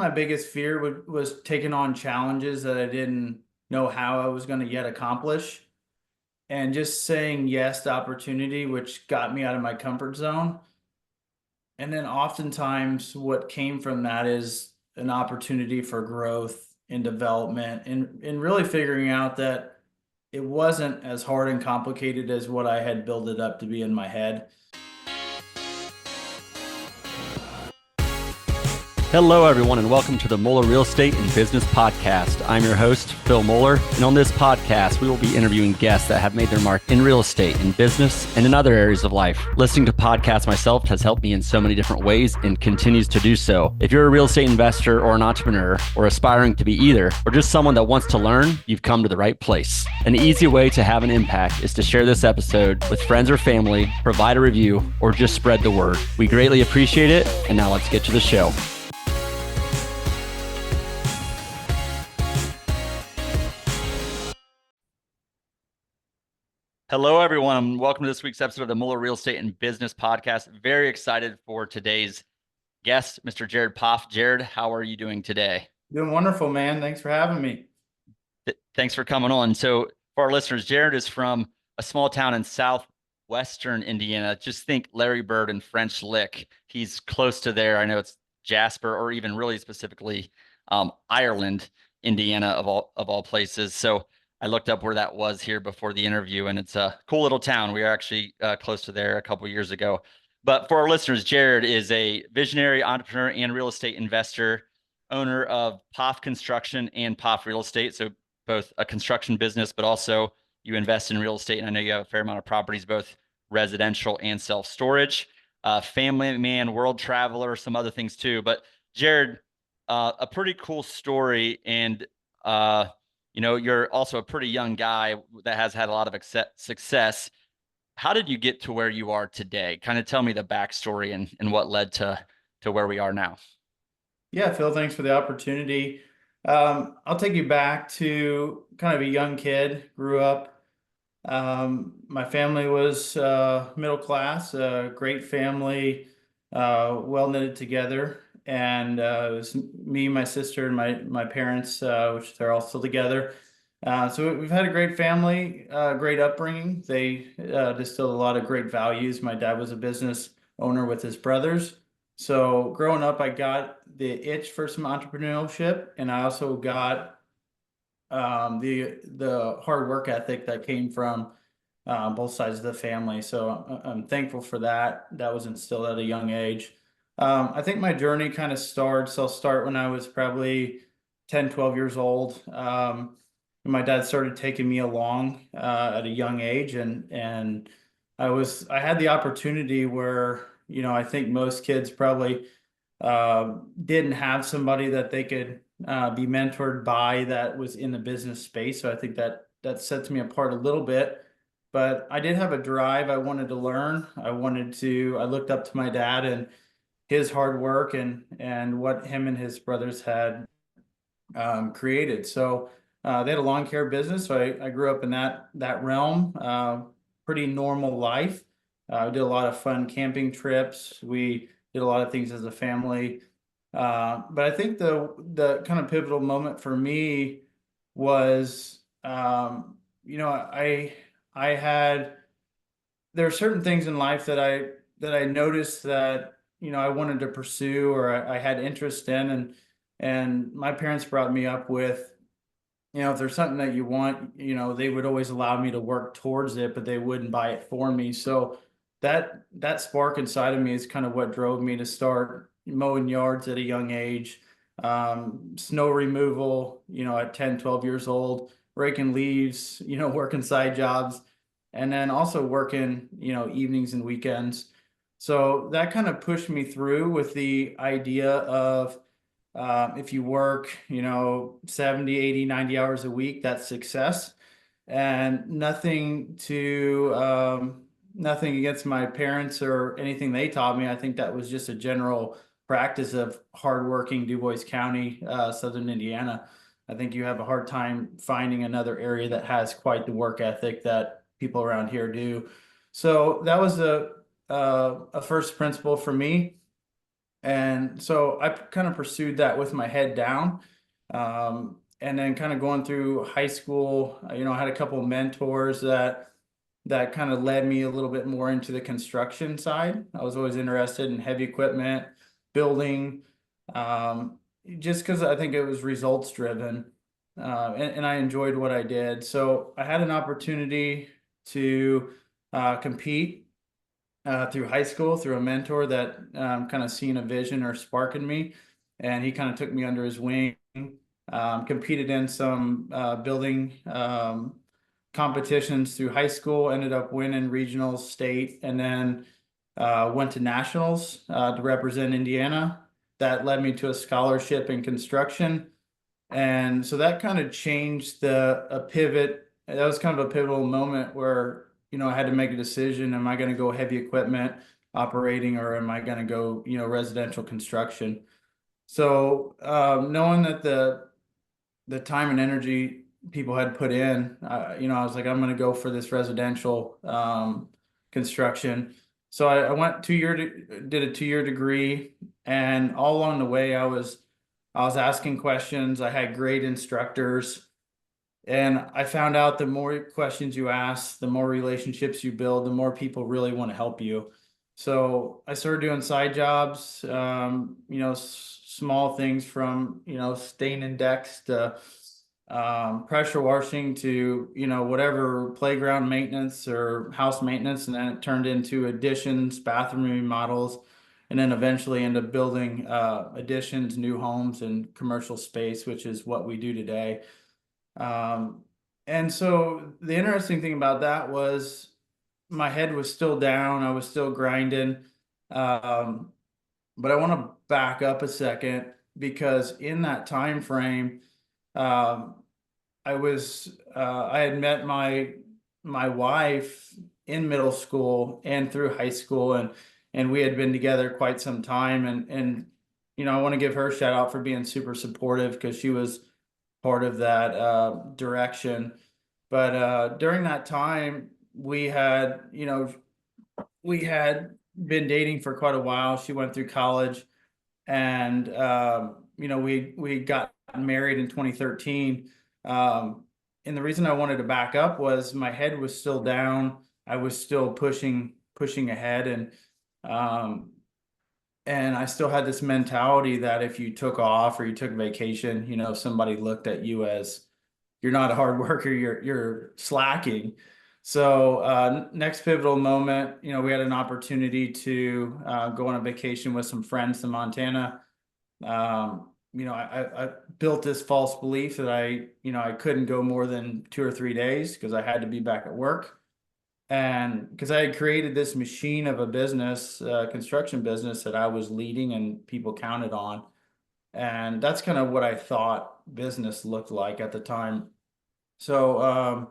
My biggest fear was taking on challenges that I didn't know how I was going to yet accomplish, and just saying yes to opportunity, which got me out of my comfort zone. And then oftentimes what came from that is an opportunity for growth and development and really figuring out that it wasn't as hard and complicated as what I had built it up to be in my head. Hello, everyone, and welcome to the Moeller Real Estate and Business Podcast. I'm your host, Phil Moeller, and on this podcast, we will be interviewing guests that have made their mark in real estate, in business, and in other areas of life. Listening to podcasts myself has helped me in so many different ways and continues to do so. If you're a real estate investor or an entrepreneur, or aspiring to be either, or just someone that wants to learn, you've come to the right place. An easy way to have an impact is to share this episode with friends or family, provide a review, or just spread the word. We greatly appreciate it, and now let's get to the show. Hello, everyone, and welcome to this week's episode of the Moeller Real Estate and Business Podcast. Very excited for today's guest, Mr. Jared Pfaff. Jared, how are you doing today? Doing wonderful, man. Thanks for having me. Thanks for coming on. So for our listeners, Jared is from a small town in southwestern Indiana. Just think Larry Bird and French Lick. He's close to there. I know it's Jasper, or even really specifically Ireland, Indiana, of all places. So I looked up where that was here before the interview, and it's a cool little town. We were actually close to there a couple of years ago. But for our listeners, Jared is a visionary entrepreneur and real estate investor, owner of Pfaff Construction and Pfaff Real Estate. So both a construction business, but also you invest in real estate. And I know you have a fair amount of properties, both residential and self-storage. Family man, world traveler, some other things too. But Jared, a pretty cool story, and you're also a pretty young guy that has had a lot of success. How did you get to where you are today? Kind of tell me the backstory and what led to where we are now. Yeah, Phil, thanks for the opportunity. I'll take you back to kind of a young kid, grew up. My family was middle class, a great family, well knitted together. And it was me, my sister, and my parents, which they're all still together. So we've had a great family, great upbringing. They distilled a lot of great values. My dad was a business owner with his brothers. So growing up, I got the itch for some entrepreneurship, and I also got the hard work ethic that came from both sides of the family. So I'm thankful for that. That was instilled at a young age. I think my journey kind of starts. I'll start when I was probably 10, 12 years old. My dad started taking me along at a young age, and I had the opportunity where, I think most kids probably didn't have somebody that they could be mentored by that was in the business space. So I think that sets me apart a little bit. But I did have a drive. I wanted to learn. I looked up to my dad and his hard work and what him and his brothers had created. So they had a lawn care business. So I grew up in that realm. Pretty normal life. We did a lot of fun camping trips. We did a lot of things as a family. But I think the kind of pivotal moment for me was, I had there are certain things in life that I noticed that I wanted to pursue, or I had interest in, and my parents brought me up with, if there's something that you want, they would always allow me to work towards it, but they wouldn't buy it for me. So that spark inside of me is kind of what drove me to start mowing yards at a young age, snow removal, at 10, 12 years old, raking leaves, working side jobs, and then also working, evenings and weekends. So that kind of pushed me through with the idea of, if you work, 70, 80, 90 hours a week, that's success. And nothing against my parents or anything they taught me. I think that was just a general practice of hardworking DuBois County, Southern Indiana. I think you have a hard time finding another area that has quite the work ethic that people around here do. So that was a first principle for me. And so I kind of pursued that with my head down. And then kind of going through high school, I had a couple of mentors that kind of led me a little bit more into the construction side. I was always interested in heavy equipment, building, um, just because I think it was results driven, and I enjoyed what I did. So I had an opportunity to compete through high school through a mentor that kind of seen a vision or spark in me, and he kind of took me under his wing. Competed in some building competitions through high school, ended up winning regionals, state, and then went to nationals to represent Indiana. That led me to a scholarship in construction. And so that kind of changed a pivot. That was kind of a pivotal moment where, I had to make a decision. Am I going to go heavy equipment operating, or am I going to go, residential construction? So knowing that the time and energy people had put in, I was like, I'm going to go for this residential construction. So I went did a 2-year degree, and all along the way, I was asking questions. I had great instructors, and I found out the more questions you ask, the more relationships you build, the more people really want to help you. So I started doing side jobs, small things from, staining decks to pressure washing to, whatever playground maintenance or house maintenance. And then it turned into additions, bathroom remodels, and then eventually end up building additions, new homes, and commercial space, which is what we do today. And so the interesting thing about that was my head was still down. I was still grinding. Um, but I want to back up a second, because in that time frame, um, I had met my wife in middle school and through high school, and we had been together quite some time, and I want to give her a shout out for being super supportive, because she was part of that direction. But during that time, we had been dating for quite a while. She went through college, and we got married in 2013. And the reason I wanted to back up was my head was still down. I was still pushing ahead, um, and I still had this mentality that if you took off or you took vacation, somebody looked at you as you're not a hard worker, you're slacking. So next pivotal moment, we had an opportunity to go on a vacation with some friends to Montana. I built this false belief that I couldn't go more than 2 or 3 days because I had to be back at work. And because I had created this machine of a business, construction business that I was leading and people counted on. And that's kind of what I thought business looked like at the time. So,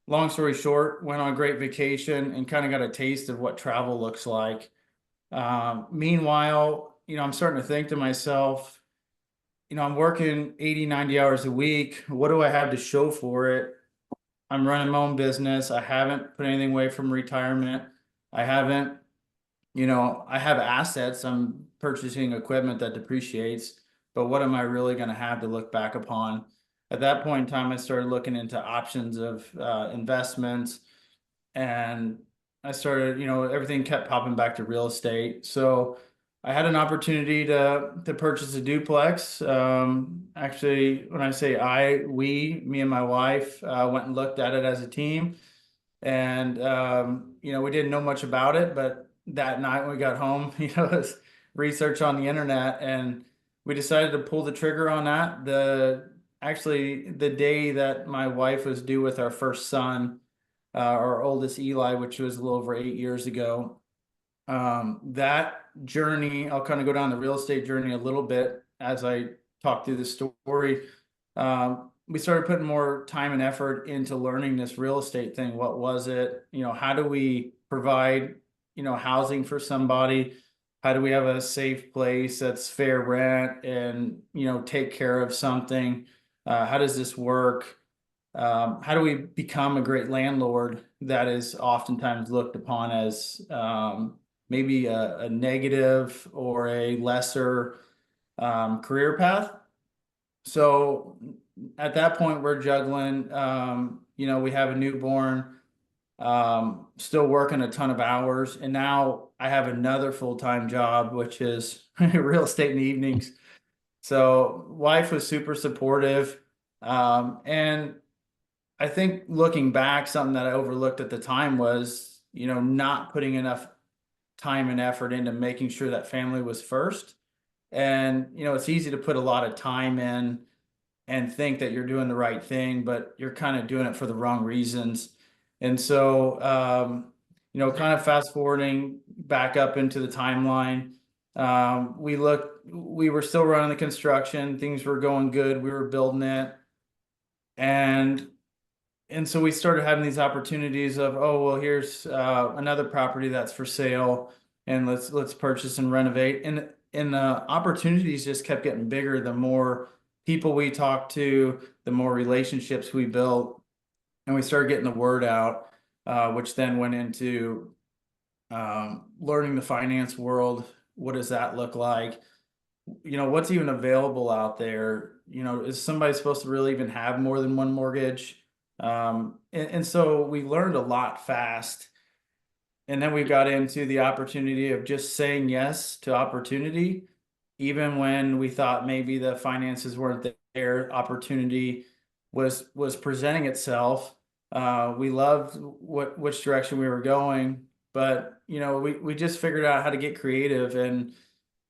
long story short, went on a great vacation and kind of got a taste of what travel looks like. Meanwhile, I'm starting to think to myself, I'm working 80, 90 hours a week. What do I have to show for it? I'm running my own business. I haven't put anything away from retirement. I haven't, I have assets. I'm purchasing equipment that depreciates, but what am I really going to have to look back upon? At that point in time, I started looking into options of investments, and I started, everything kept popping back to real estate. So I had an opportunity to purchase a duplex. Actually, when I say me and my wife went and looked at it as a team, and we didn't know much about it, but that night when we got home, it was research on the internet, and we decided to pull the trigger on that. The day that my wife was due with our first son, our oldest Eli, which was a little over 8 years ago. That journey, I'll kind of go down the real estate journey a little bit as I talk through the story. We started putting more time and effort into learning this real estate thing. What was it? How do we provide, housing for somebody? How do we have a safe place that's fair rent and, take care of something? How does this work? How do we become a great landlord that is oftentimes looked upon as maybe a negative or a lesser career path. So at that point, we're juggling. We have a newborn, still working a ton of hours, and now I have another full-time job, which is real estate in the evenings. So wife was super supportive, and I think looking back, something that I overlooked at the time was, not putting enough time and effort into making sure that family was first. And, it's easy to put a lot of time in and think that you're doing the right thing, but you're kind of doing it for the wrong reasons. And so, kind of fast forwarding back up into the timeline, we were still running the construction, things were going good, we were building it. And so we started having these opportunities of, oh, well, here's another property that's for sale, and let's purchase and renovate. And the opportunities just kept getting bigger. The more people we talked to, the more relationships we built, and we started getting the word out, which then went into learning the finance world. What does that look like? What's even available out there? Is somebody supposed to really even have more than one mortgage? And so we learned a lot fast. And then we got into the opportunity of just saying yes to opportunity, even when we thought maybe the finances weren't there. Opportunity was presenting itself. We loved which direction we were going, but we just figured out how to get creative. And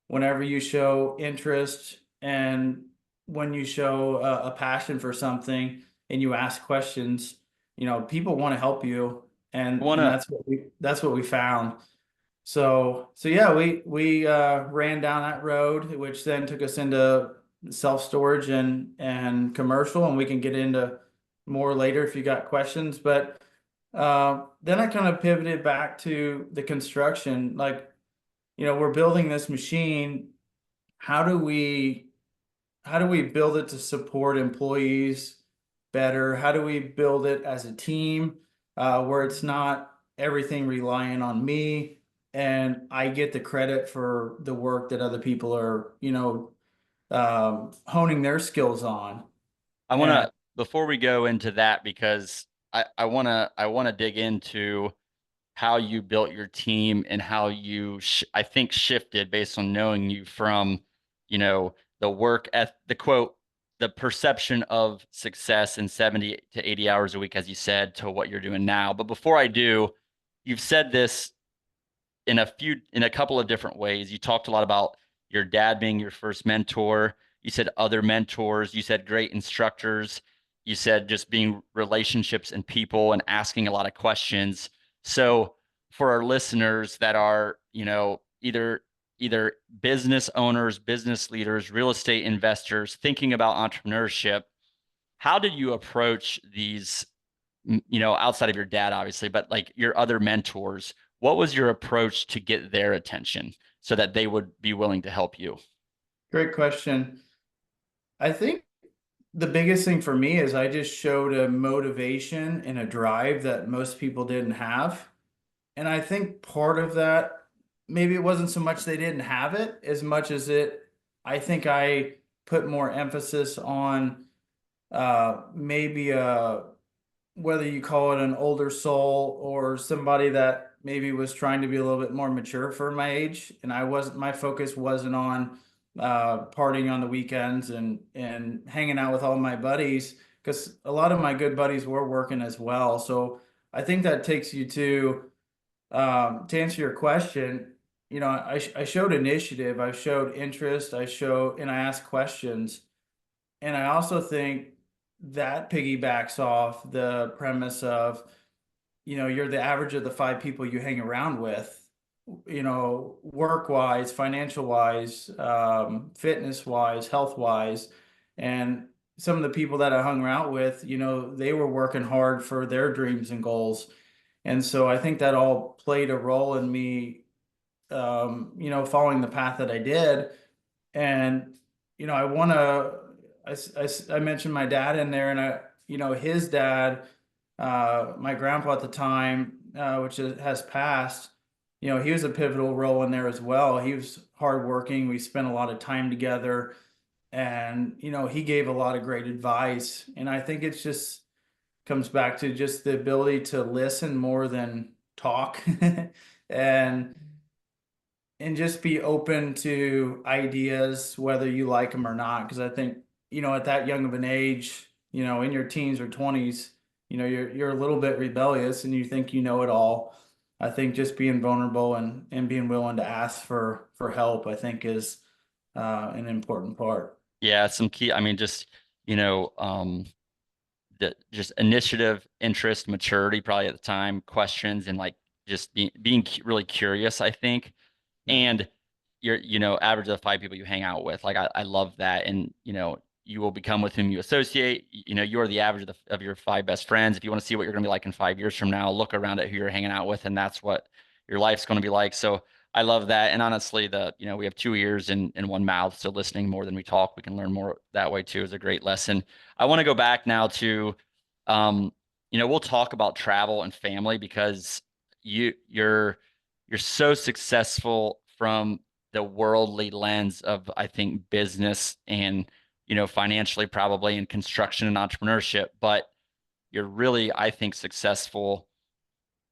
whenever you show interest and when you show a passion for something and you ask questions, people want to help you, I and want to that's what we found. So yeah, we ran down that road, which then took us into self-storage and commercial, and we can get into more later if you got questions. But then I kind of pivoted back to the construction. Like, we're building this machine. How do we build it to support employees better? How do we build it as a team, where it's not everything relying on me and I get the credit for the work that other people are, honing their skills on? I want And to before we go into that, because I want to dig into how you built your team and how you I think shifted based on knowing you from, the work at the quote, the perception of success in 70 to 80 hours a week, as you said, to what you're doing now. But before I do, you've said this in a couple of different ways. You talked a lot about your dad being your first mentor. You said other mentors. You said great instructors. You said just being relationships and people and asking a lot of questions. So for our listeners that are, either business owners, business leaders, real estate investors thinking about entrepreneurship, how did you approach these, outside of your dad, obviously, but like your other mentors? What was your approach to get their attention so that they would be willing to help you? great question. I think the biggest thing for me is I just showed a motivation and a drive that most people didn't have. And I think part of that, maybe it wasn't so much they didn't have it as much as I think I put more emphasis on maybe whether you call it an older soul or somebody that maybe was trying to be a little bit more mature for my age. And my focus wasn't on partying on the weekends and hanging out with all my buddies, because a lot of my good buddies were working as well. So I think that takes you to answer your question. I showed initiative, I showed interest, and I asked questions. And I also think that piggybacks off the premise of, you're the average of the five people you hang around with, work wise, financial wise, fitness wise, health wise. And some of the people that I hung around with, they were working hard for their dreams and goals. And so I think that all played a role in me, following the path that I did. And, I want to, I mentioned my dad in there, and his dad, my grandpa at the time, which has passed, he was a pivotal role in there as well. He was hardworking. We spent a lot of time together, and he gave a lot of great advice. And I think it's just comes back to just the ability to listen more than talk, and just be open to ideas, whether you like them or not. Because I think, at that young of an age, in your teens or 20s, you're a little bit rebellious and you think you know it all. I think just being vulnerable and being willing to ask for help, I think is an important part. Yeah, some key, I mean, just, you know, just initiative, interest, maturity, probably at the time, questions, and like just being really curious, I think. Yeah. And you're, average of 5 people you hang out with. Like I love that. And, you will become with whom you associate. You are the average of your 5 best friends. If you want to see what you're going to be like in 5 years from now, look around at who you're hanging out with, and that's what your life's going to be like. So I love that. And honestly, we have 2 ears and one mouth. So listening more than we talk, we can learn more that way too, is a great lesson. I want to go back now to, we'll talk about travel and family, because you're so successful from the worldly lens of, I think, business and, financially probably, in construction and entrepreneurship, but you're really, I think, successful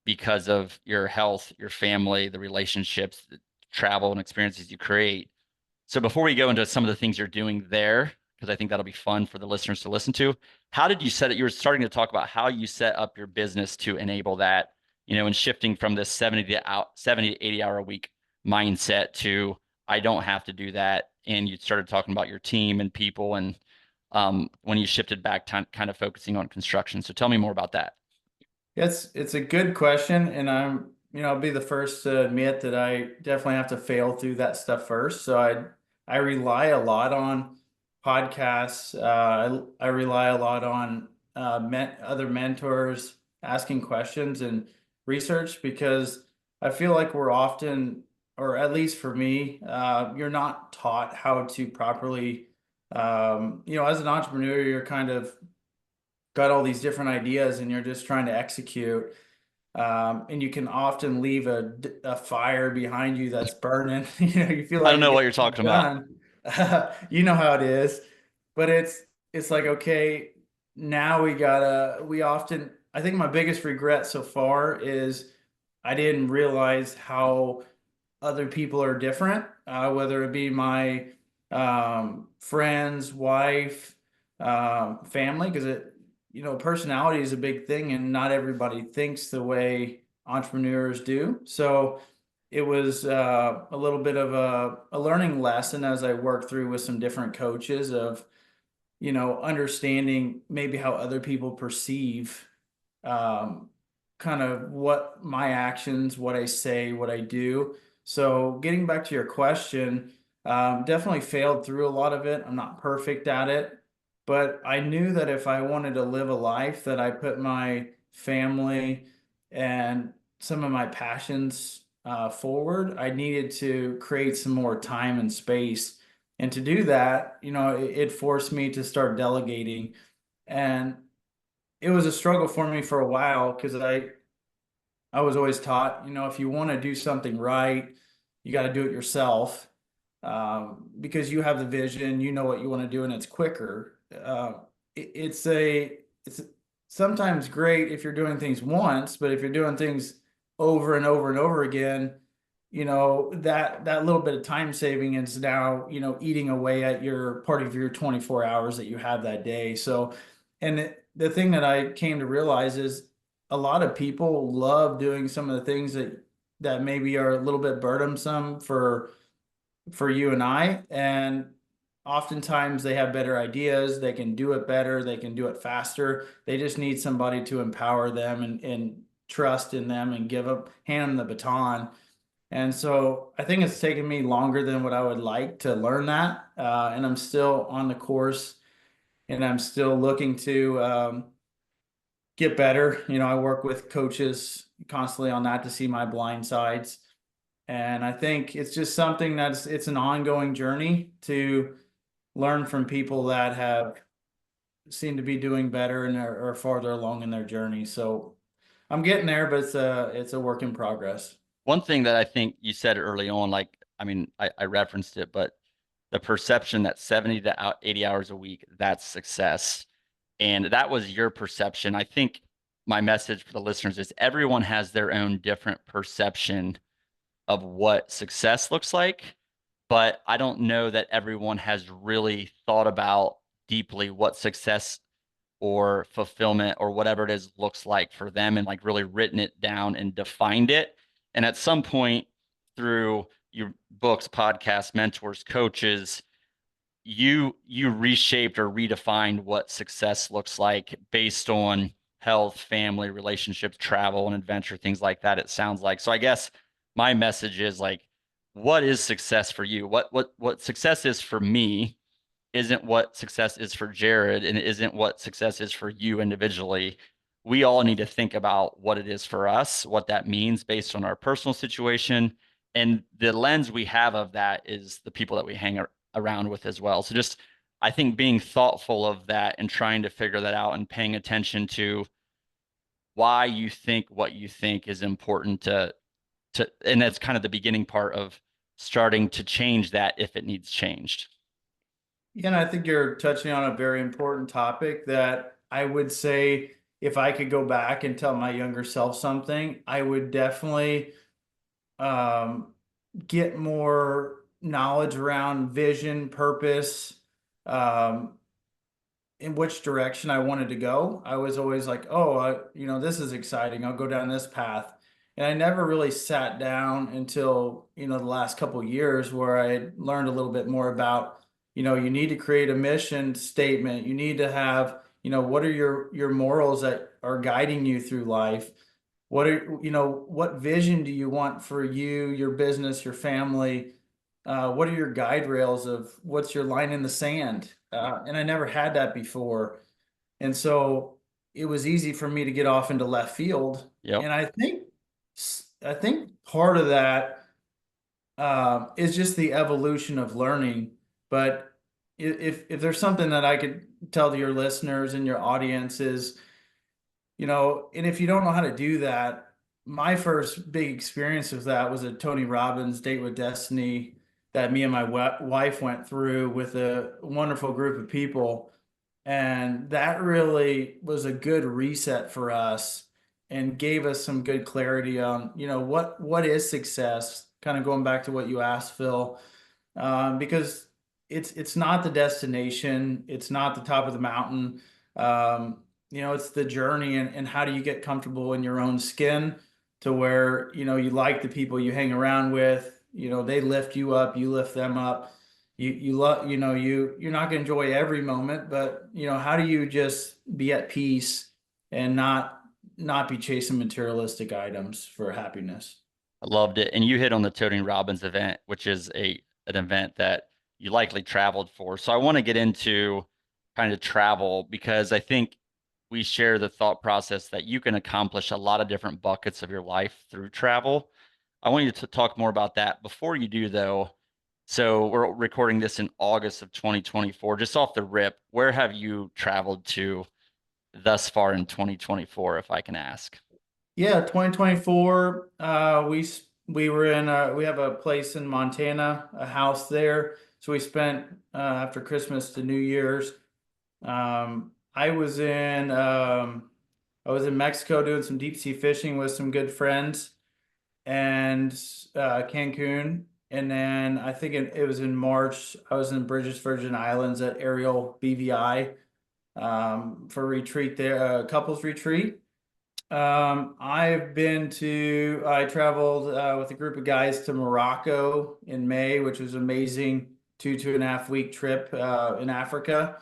because of your health, your family, the relationships, the travel and experiences you create. So before we go into some of the things you're doing there, because I think that'll be fun for the listeners to listen to, how did you set it? You were starting to talk about how you set up your business to enable that, and shifting from this 70 to 80 hour a week mindset to, I don't have to do that. And you started talking about your team and people, and when you shifted back to kind of focusing on construction. So tell me more about that. It's a good question, and I'll be the first to admit that I definitely have to fail through that stuff first. So I rely a lot on podcasts. I rely a lot on other mentors, asking questions and research, because I feel like we're often, or at least for me, you're not taught how to properly, as an entrepreneur, you're kind of got all these different ideas and you're just trying to execute. And you can often leave a fire behind you that's burning. You feel I like don't you're know what getting you're things talking about. done. You know how it is. But it's like, okay, now we often, I think my biggest regret so far is I didn't realize how other people are different, whether it be my friends, wife, family, because personality is a big thing, and not everybody thinks the way entrepreneurs do. So it was a little bit of a learning lesson as I worked through with some different coaches of, understanding maybe how other people perceive um, kind of what my actions, what I say, what I do. So getting back to your question, definitely failed through a lot of it. I'm not perfect at it, but I knew that if I wanted to live a life that I put my family and some of my passions forward, I needed to create some more time and space. And to do that, it forced me to start delegating. And it was a struggle for me for a while, because I was always taught, if you want to do something right, you got to do it yourself, because you have the vision, you know what you want to do, and it's quicker. It's sometimes great if you're doing things once, but if you're doing things over and over and over again, that little bit of time saving is now, eating away at your part of your 24 hours that you have that day. So, and the thing that I came to realize is a lot of people love doing some of the things that maybe are a little bit burdensome for you and I. And oftentimes they have better ideas, they can do it better, they can do it faster. They just need somebody to empower them and trust in them and hand them the baton. And so I think it's taken me longer than what I would like to learn that. And I'm still on the course, and I'm still looking to get better. I work with coaches constantly on that to see my blind sides. And I think it's just something it's an ongoing journey to learn from people that have seem to be doing better and are farther along in their journey. So I'm getting there, but it's a work in progress. one thing that I think you said early on, like, I mean, I referenced it, but the perception that 70 to 80 hours a week, that's success. And that was your perception. I think my message for the listeners is everyone has their own different perception of what success looks like, but I don't know that everyone has really thought about deeply what success or fulfillment or whatever it is looks like for them and like really written it down and defined it. And at some point through your books, podcasts, mentors, coaches, you reshaped or redefined what success looks like based on health, family, relationships, travel, and adventure, things like that, it sounds like. So I guess my message is like, what is success for you? What success is for me isn't what success is for Jared, and it isn't what success is for you individually. We all need to think about what it is for us, what that means based on our personal situation. And the lens we have of that is the people that we hang around with as well. So just, I think being thoughtful of that and trying to figure that out and paying attention to why you think what you think is important and that's kind of the beginning part of starting to change that if it needs changed. Yeah, and I think you're touching on a very important topic that I would say if I could go back and tell my younger self something, I would definitely um, get more knowledge around vision, purpose, um, in which direction I wanted to go. I was always like, oh, this is exciting. I'll go down this path. And I never really sat down until, the last couple of years where I learned a little bit more about, you need to create a mission statement. You need to have, what are your morals that are guiding you through life? What vision do you want for you, your business, your family? What are your guide rails of what's your line in the sand? And I never had that before. And so it was easy for me to get off into left field. Yep. And I think part of that is just the evolution of learning. But if there's something that I could tell to your listeners and your audience is, and if you don't know how to do that, my first big experience of that was a Tony Robbins Date with Destiny that me and my wife went through with a wonderful group of people. And that really was a good reset for us and gave us some good clarity on, what is success, kind of going back to what you asked, Phil, because it's not the destination, it's not the top of the mountain. It's the journey and how do you get comfortable in your own skin to where, you like the people you hang around with, they lift you up, you lift them up. You love, you're not going to enjoy every moment, but how do you just be at peace and not be chasing materialistic items for happiness? I loved it. And you hit on the Tony Robbins event, which is an event that you likely traveled for. So I want to get into kind of travel because I think we share the thought process that you can accomplish a lot of different buckets of your life through travel. I want you to talk more about that. Before you do, though, so we're recording this in August of 2024. Just off the rip, where have you traveled to thus far in 2024, if I can ask? Yeah, 2024. We were in we have a place in Montana, a house there. So we spent after Christmas to New Year's. I was in Mexico doing some deep sea fishing with some good friends and Cancun. And then I think it was in March. I was in British Virgin Islands at Ariel BVI for a retreat there, a couples retreat. I traveled with a group of guys to Morocco in May, which was amazing. 2.5 week trip in Africa.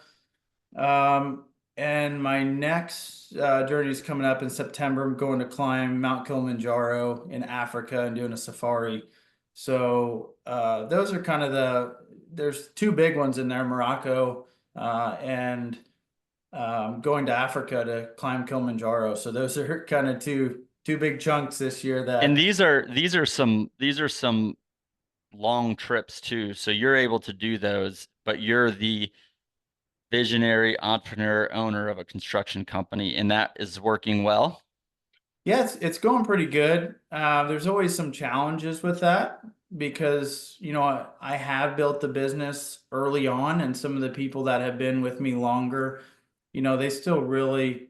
Um, and my next journey is coming up in September. I'm going to climb Mount Kilimanjaro in Africa and doing a safari. So those are kind of there's two big ones in there, Morocco and going to Africa to climb Kilimanjaro. So those are kind of two big chunks this year And that. these are some long trips too. So you're able to do those, but you're the visionary entrepreneur owner of a construction company, and that is working well. Yeah, it's going pretty good. There's always some challenges with that because, I have built the business early on, and some of the people that have been with me longer, they still really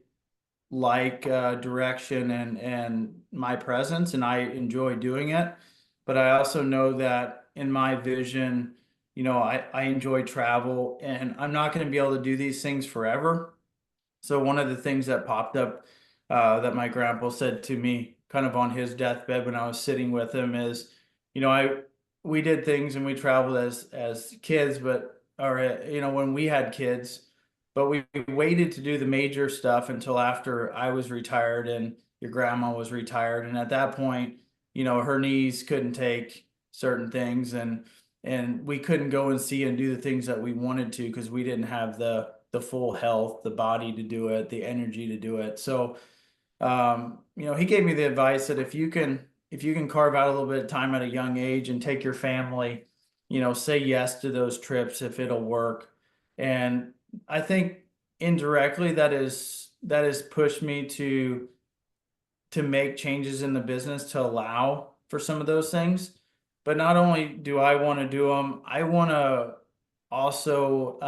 like direction and my presence, and I enjoy doing it. But I also know that in my vision, I enjoy travel, and I'm not going to be able to do these things forever. So one of the things that popped up that my grandpa said to me kind of on his deathbed when I was sitting with him is, I we did things and we traveled as kids, but or when we had kids, but we waited to do the major stuff until after I was retired and your grandma was retired, and at that point, her knees couldn't take certain things, and we couldn't go and see and do the things that we wanted to because we didn't have the full health, the body to do it, the energy to do it. So, he gave me the advice that if you can carve out a little bit of time at a young age and take your family, say yes to those trips if it'll work. And I think indirectly that has pushed me to make changes in the business to allow for some of those things. But not only do I want to do them, also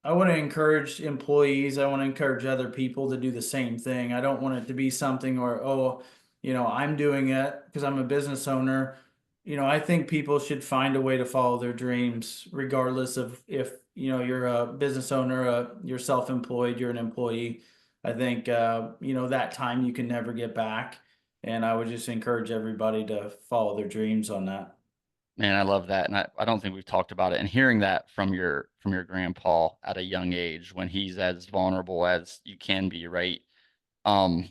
I want to encourage employees. I want to encourage other people to do the same thing. I don't want it to be something where, oh, I'm doing it because I'm a business owner. I think people should find a way to follow their dreams, regardless of if, you're a business owner, you're self-employed, you're an employee. I think, that time you can never get back. And I would just encourage everybody to follow their dreams on that. Man, I love that. And I don't think we've talked about it. And hearing that from your grandpa at a young age when he's as vulnerable as you can be, right? Um,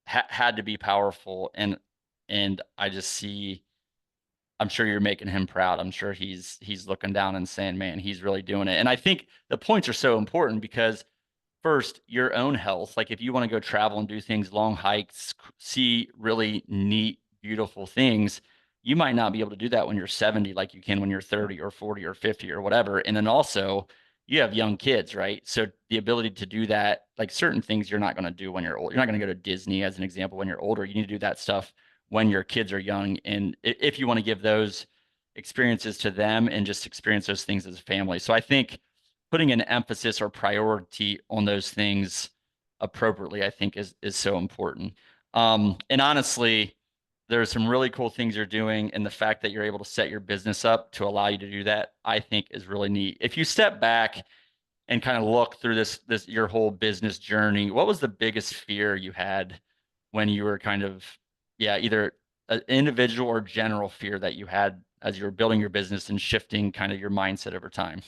had to be powerful. And I just see, I'm sure you're making him proud. I'm sure he's looking down and saying, man, he's really doing it. And I think the points are so important because first, your own health. Like if you want to go travel and do things, long hikes, see really neat, beautiful things, you might not be able to do that when you're 70 like you can when you're 30 or 40 or 50 or whatever. And then also, you have young kids, right? So the ability to do that, like certain things you're not going to do when you're old. You're not going to go to Disney as an example when you're older. You need to do that stuff when your kids are young. And if you want to give those experiences to them and just experience those things as a family. So I think putting an emphasis or priority on those things appropriately, I think is so important. And honestly, there's some really cool things you're doing, and the fact that you're able to set your business up to allow you to do that, I think is really neat. If you step back and kind of look through this your whole business journey, what was the biggest fear you had when you were kind of, yeah, either an individual or general fear that you had as you were building your business and shifting kind of your mindset over time?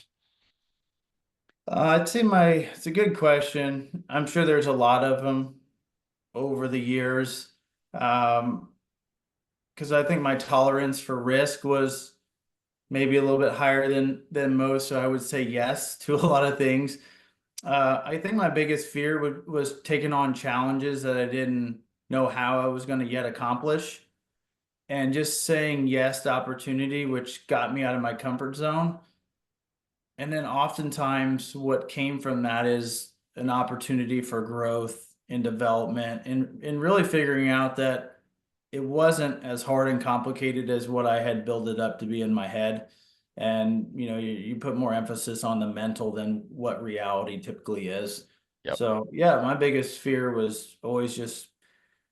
I'd say it's a good question. I'm sure there's a lot of them over the years. Because I think my tolerance for risk was maybe a little bit higher than most. So I would say yes to a lot of things. I think my biggest fear was taking on challenges that I didn't know how I was going to yet accomplish, and just saying yes to opportunity, which got me out of my comfort zone. And then oftentimes what came from that is an opportunity for growth and development, and really figuring out that it wasn't as hard and complicated as what I had built it up to be in my head. And you put more emphasis on the mental than what reality typically is. Yep. So yeah, my biggest fear was always just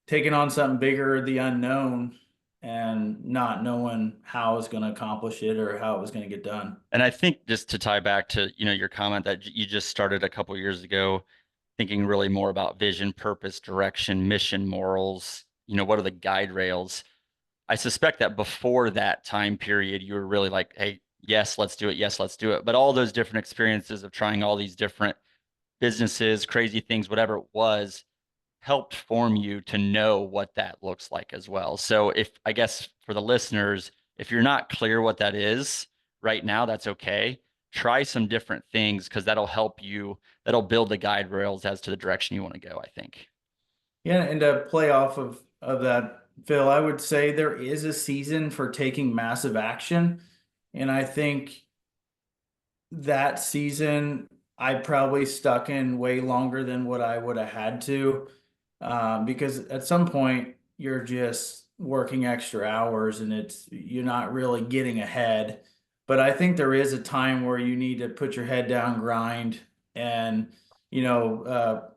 taking on something bigger, the unknown, and not knowing how I was going to accomplish it or how it was going to get done. And I think just to tie back to, your comment that you just started a couple years ago, thinking really more about vision, purpose, direction, mission, morals, what are the guide rails? I suspect that before that time period, you were really like, hey, yes, let's do it. Yes, let's do it. But all those different experiences of trying all these different businesses, crazy things, whatever it was, helped form you to know what that looks like as well. So if I guess for the listeners, if you're not clear what that is right now, that's okay. Try some different things because that'll help you, that'll build the guide rails as to the direction you want to go, I think. Yeah, and to play off of that, Phil, I would say there is a season for taking massive action, and I think that season I probably stuck in way longer than what I would have had to. because at some point you're just working extra hours and you're not really getting ahead. But I think there is a time where you need to put your head down, grind, and you know,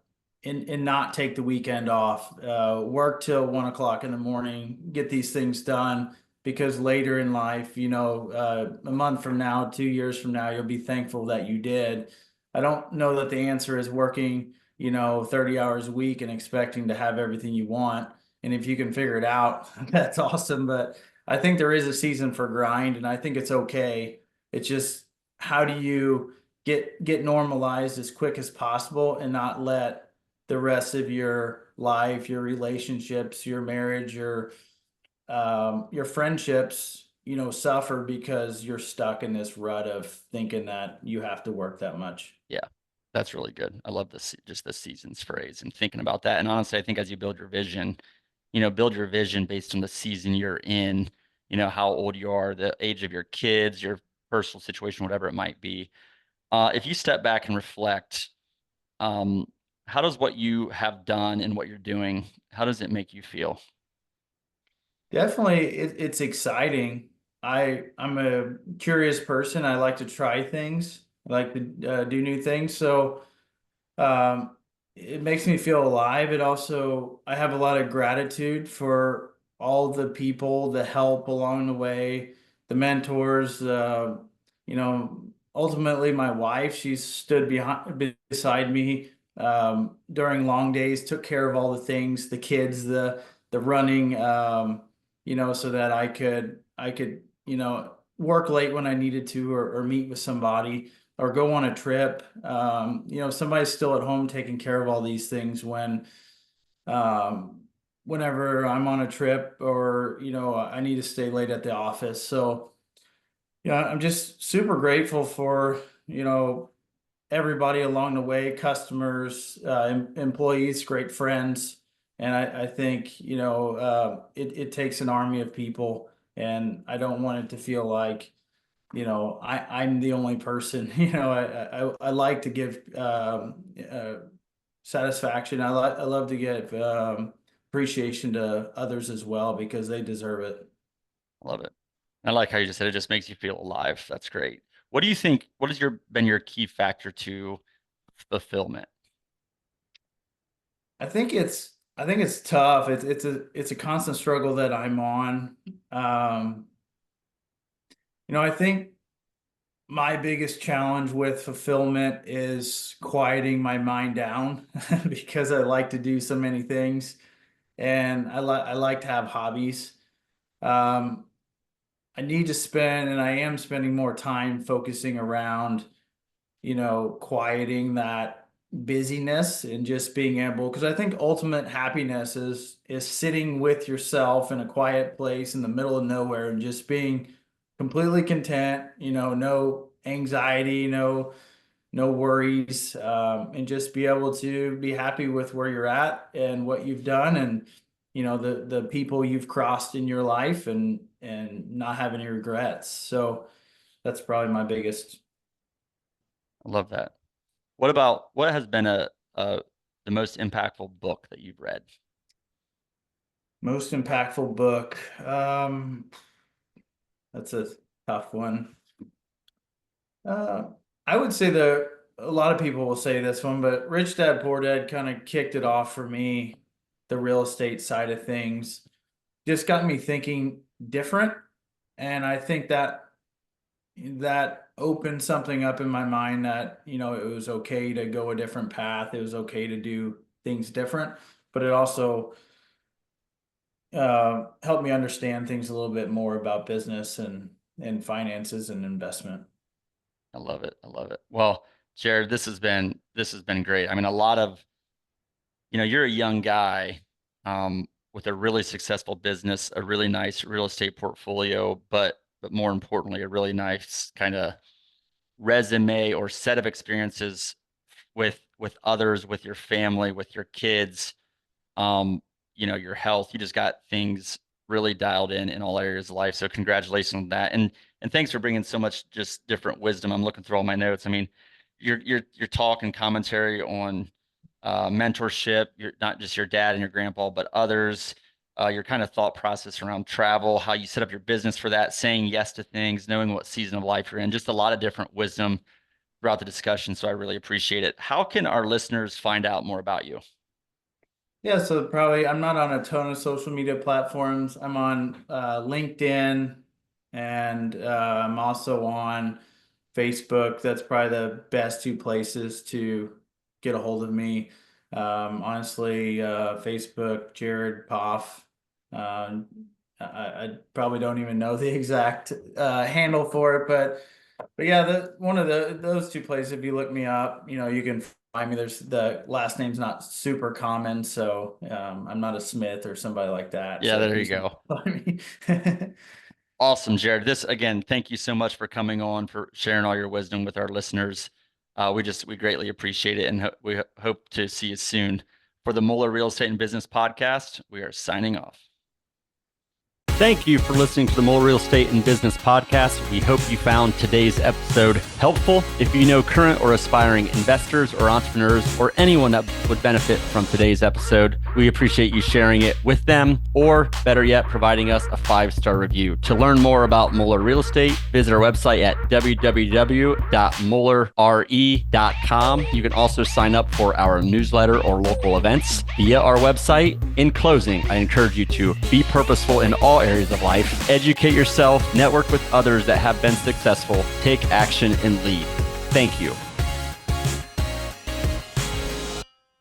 and not take the weekend off. Work till 1 o'clock in the morning, get these things done. Because later in life, a month from now, 2 years from now, you'll be thankful that you did. I don't know that the answer is working 30 hours a week and expecting to have everything you want. And if you can figure it out, that's awesome. But I think there is a season for grind, and I think it's okay. It's just how do you get normalized as quick as possible and not let the rest of your life, your relationships, your marriage, your friendships, suffer because you're stuck in this rut of thinking that you have to work that much. Yeah, that's really good. I love this, just the seasons phrase and thinking about that. And honestly, I think as you build your vision, build your vision based on the season you're in, how old you are, the age of your kids, your personal situation, whatever it might be. If you step back and reflect, um, how does what you have done and what you're doing, how does it make you feel? Definitely, it's exciting. I'm a curious person. I like to try things. I like to do new things. So um, it makes me feel alive. It also, I have a lot of gratitude for all the people, the help along the way, the mentors. Ultimately, my wife, she stood beside me during long days, took care of all the things, the kids, the running, so that I could work late when I needed to, or meet with somebody or go on a trip. Somebody's still at home taking care of all these things um, whenever I'm on a trip or, I need to stay late at the office. So, I'm just super grateful for, everybody along the way, customers, employees, great friends. And I think, it takes an army of people, and I don't want it to feel like, I'm the only person. I like to give satisfaction. I love to give appreciation to others as well because they deserve it. I love it. I like how you just said it just makes you feel alive. That's great. What do you think? What has been your key factor to fulfillment? I think it's tough. It's a constant struggle that I'm on. Um, I think my biggest challenge with fulfillment is quieting my mind down because I like to do so many things, and I like to have hobbies. Um, I need to spend, and I am spending more time focusing around, quieting that busyness and just being able, because I think ultimate happiness is sitting with yourself in a quiet place in the middle of nowhere and just being completely content, no anxiety, no worries, and just be able to be happy with where you're at and what you've done, and the people you've crossed in your life, and not have any regrets. So that's probably my biggest. I love that. What has been a the most impactful book that you've read? Most impactful book. That's a tough one. Uh, I would say that a lot of people will say this one, but Rich Dad Poor Dad kind of kicked it off for me. The real estate side of things just got me thinking different, and I think that opened something up in my mind that it was okay to go a different path. It was okay to do things different, but it also helped me understand things a little bit more about business and finances and investment. I love it. I love it. Well, Jared, this has been great. I mean, a lot of, you're a young guy with a really successful business, a really nice real estate portfolio, but more importantly, a really nice kind of resume or set of experiences with others, with your family, with your kids, um, your health. You just got things really dialed in all areas of life. So congratulations on that. And thanks for bringing so much just different wisdom. I'm looking through all my notes. I mean, your talk and commentary on mentorship, not just your dad and your grandpa, but others, your kind of thought process around travel, how you set up your business for that, saying yes to things, knowing what season of life you're in, just a lot of different wisdom throughout the discussion. So I really appreciate it. How can our listeners find out more about you? Yeah, so probably I'm not on a ton of social media platforms. I'm on LinkedIn, and I'm also on Facebook. That's probably the best two places to get a hold of me. Honestly, Facebook, Jared Pfaff. Um, I probably don't even know the exact handle for it, but yeah, one of those two places. If you look me up, you can find me. There's the last name's not super common, so I'm not a Smith or somebody like that. Yeah, So there you please go. find me. Awesome, Jared. This again, thank you so much for coming on, for sharing all your wisdom with our listeners. We greatly appreciate it, and we hope to see you soon. For the Muller Real Estate and Business Podcast, we are signing off. Thank you for listening to the Muller Real Estate and Business Podcast. We hope you found today's episode helpful. If you know current or aspiring investors or entrepreneurs or anyone that would benefit from today's episode, we appreciate you sharing it with them, or better yet, providing us a 5-star review. To learn more about Muller Real Estate, visit our website at www.mullerre.com. You can also sign up for our newsletter or local events via our website. In closing, I encourage you to be purposeful in all areas of life, educate yourself, network with others that have been successful, take action, and lead. Thank you.